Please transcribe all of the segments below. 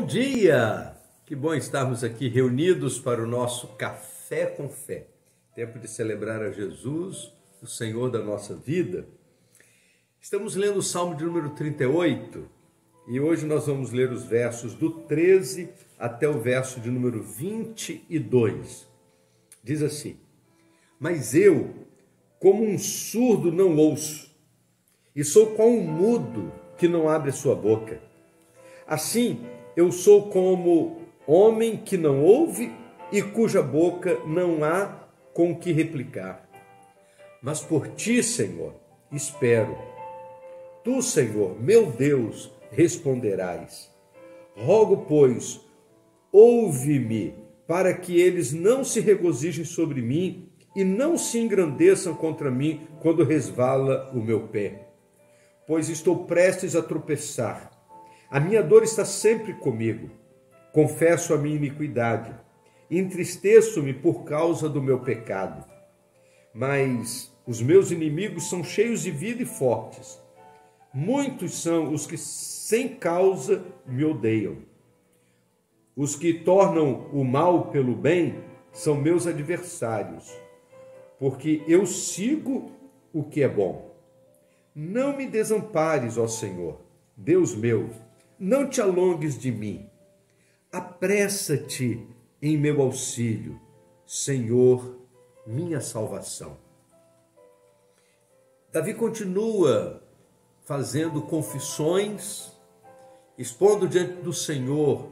Bom dia! Que bom estarmos aqui reunidos para o nosso Café com Fé. Tempo de celebrar a Jesus, o Senhor da nossa vida. Estamos lendo o Salmo de número 38 e hoje nós vamos ler os versos do 13 até o verso de número 22. Diz assim: Mas eu, como um surdo, não ouço, e sou como um mudo que não abre a sua boca. Assim, eu sou como homem que não ouve e cuja boca não há com que replicar. Mas por ti, Senhor, espero. Tu, Senhor, meu Deus, responderás. Rogo, pois, ouve-me, para que eles não se regozijem sobre mim e não se engrandeçam contra mim quando resvala o meu pé. Pois estou prestes a tropeçar. A minha dor está sempre comigo. Confesso a minha iniquidade. Entristeço-me por causa do meu pecado. Mas os meus inimigos são cheios de vida e fortes. Muitos são os que sem causa me odeiam. Os que tornam o mal pelo bem são meus adversários, porque eu sigo o que é bom. Não me desampares, ó Senhor, Deus meu, não te alongues de mim. Apressa-te em meu auxílio, Senhor, minha salvação. Davi continua fazendo confissões, expondo diante do Senhor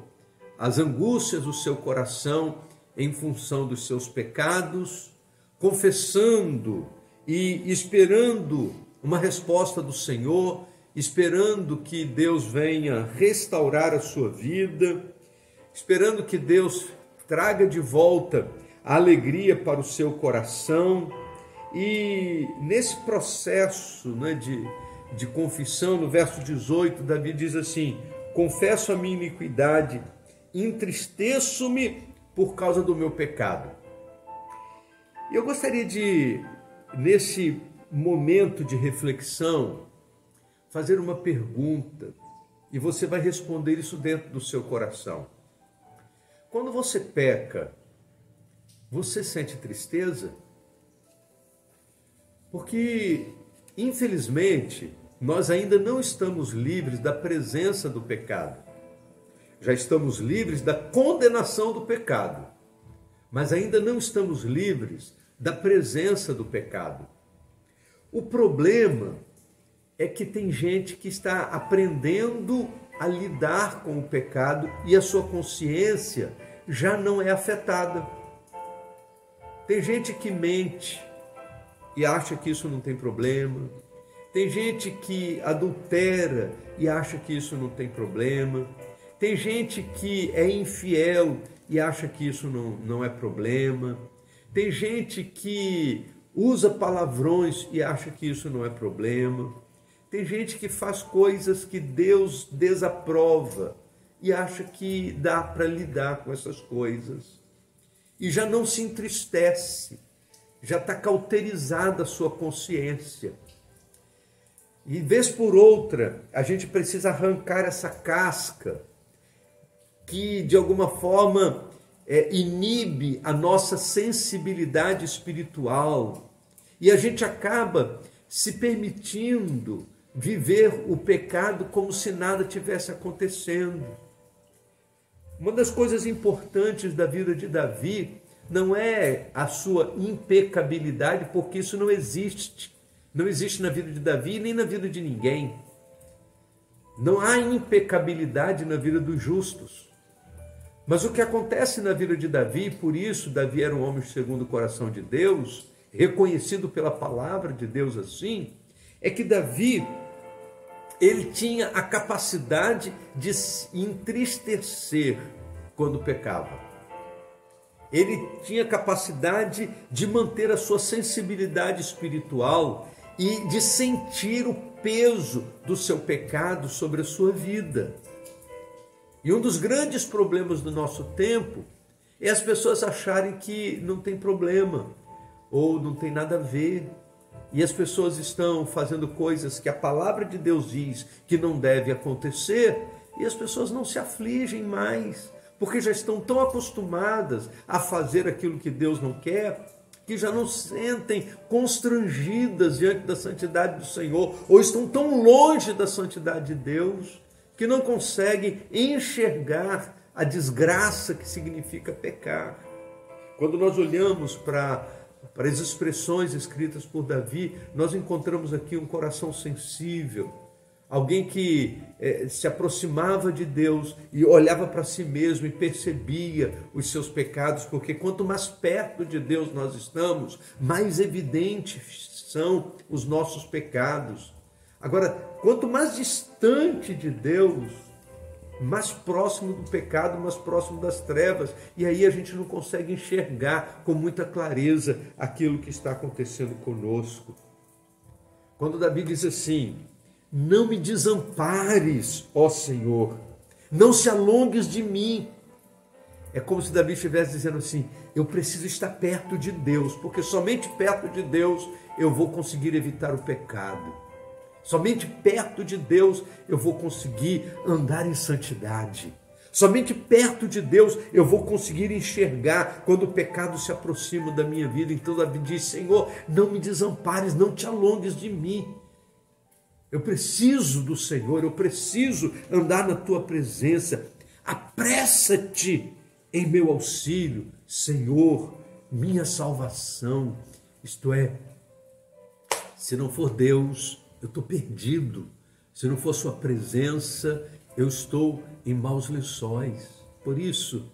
as angústias do seu coração em função dos seus pecados, confessando e esperando uma resposta do Senhor, esperando que Deus venha restaurar a sua vida, esperando que Deus traga de volta a alegria para o seu coração. E nesse processo de confissão, no verso 18, Davi diz assim: confesso a minha iniquidade, entristeço-me por causa do meu pecado. E eu gostaria de, nesse momento de reflexão, fazer uma pergunta, e você vai responder isso dentro do seu coração. Quando você peca, você sente tristeza? Porque, infelizmente, nós ainda não estamos livres da presença do pecado. Já estamos livres da condenação do pecado, mas ainda não estamos livres da presença do pecado. O problema é que tem gente que está aprendendo a lidar com o pecado e a sua consciência já não é afetada. Tem gente que mente e acha que isso não tem problema. Tem gente que adultera e acha que isso não tem problema. Tem gente que é infiel e acha que isso não é problema. Tem gente que usa palavrões e acha que isso não é problema. Tem gente que faz coisas que Deus desaprova e acha que dá para lidar com essas coisas. E já não se entristece, já está cauterizada a sua consciência. E vez por outra, a gente precisa arrancar essa casca que de alguma forma inibe a nossa sensibilidade espiritual. E a gente acaba se permitindo viver o pecado como se nada tivesse acontecendo. Uma das coisas importantes da vida de Davi não é a sua impecabilidade, porque isso não existe. Não existe na vida de Davi nem na vida de ninguém. Não há impecabilidade na vida dos justos. Mas o que acontece na vida de Davi, por isso Davi era um homem segundo o coração de Deus, reconhecido pela palavra de Deus assim, é que Davi, ele tinha a capacidade de se entristecer quando pecava. Ele tinha capacidade de manter a sua sensibilidade espiritual e de sentir o peso do seu pecado sobre a sua vida. E um dos grandes problemas do nosso tempo é as pessoas acharem que não tem problema ou não tem nada a ver. E as pessoas estão fazendo coisas que a palavra de Deus diz que não deve acontecer E as pessoas não se afligem mais, porque já estão tão acostumadas a fazer aquilo que Deus não quer, que já não se sentem constrangidas diante da santidade do Senhor, ou estão tão longe da santidade de Deus, que não conseguem enxergar a desgraça que significa pecar. Quando nós olhamos para as expressões escritas por Davi, nós encontramos aqui um coração sensível, alguém que se aproximava de Deus e olhava para si mesmo e percebia os seus pecados, porque quanto mais perto de Deus nós estamos, mais evidentes são os nossos pecados. Agora, quanto mais distante de Deus, mais próximo do pecado, mais próximo das trevas, e aí a gente não consegue enxergar com muita clareza aquilo que está acontecendo conosco. Quando Davi diz assim: não me desampares, ó Senhor, não se alongues de mim. É como se Davi estivesse dizendo assim: eu preciso estar perto de Deus, porque somente perto de Deus eu vou conseguir evitar o pecado. Somente perto de Deus eu vou conseguir andar em santidade. Somente perto de Deus eu vou conseguir enxergar quando o pecado se aproxima da minha vida. Então Davi diz: Senhor, não me desampares, não te alongues de mim. Eu preciso do Senhor, eu preciso andar na tua presença. Apressa-te em meu auxílio, Senhor, minha salvação. Isto é, se não for Deus, eu estou perdido. Se não for sua presença, eu estou em maus lençóis. Por isso,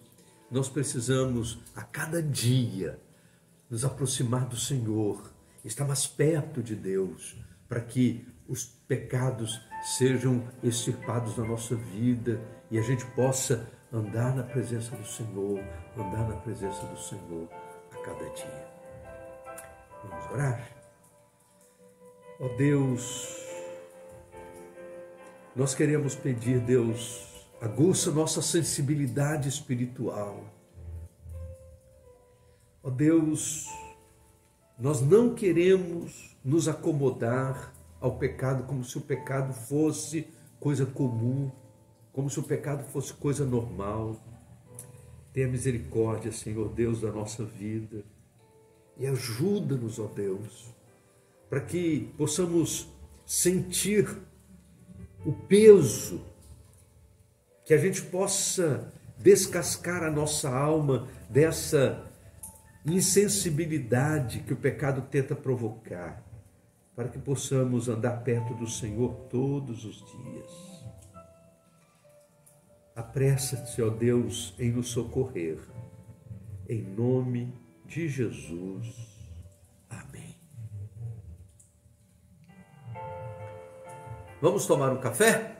nós precisamos a cada dia nos aproximar do Senhor, estar mais perto de Deus, para que os pecados sejam extirpados da nossa vida e a gente possa andar na presença do Senhor, andar na presença do Senhor a cada dia. Vamos orar? Ó Deus, nós queremos pedir, Deus, aguça nossa sensibilidade espiritual. Ó Deus, nós não queremos nos acomodar ao pecado como se o pecado fosse coisa comum, como se o pecado fosse coisa normal. Tenha misericórdia, Senhor Deus, da nossa vida e ajuda-nos, ó Deus, para que possamos sentir o peso, que a gente possa descascar a nossa alma dessa insensibilidade que o pecado tenta provocar, para que possamos andar perto do Senhor todos os dias. Apressa-te, ó Deus, em nos socorrer. Em nome de Jesus. Amém. Vamos tomar um café?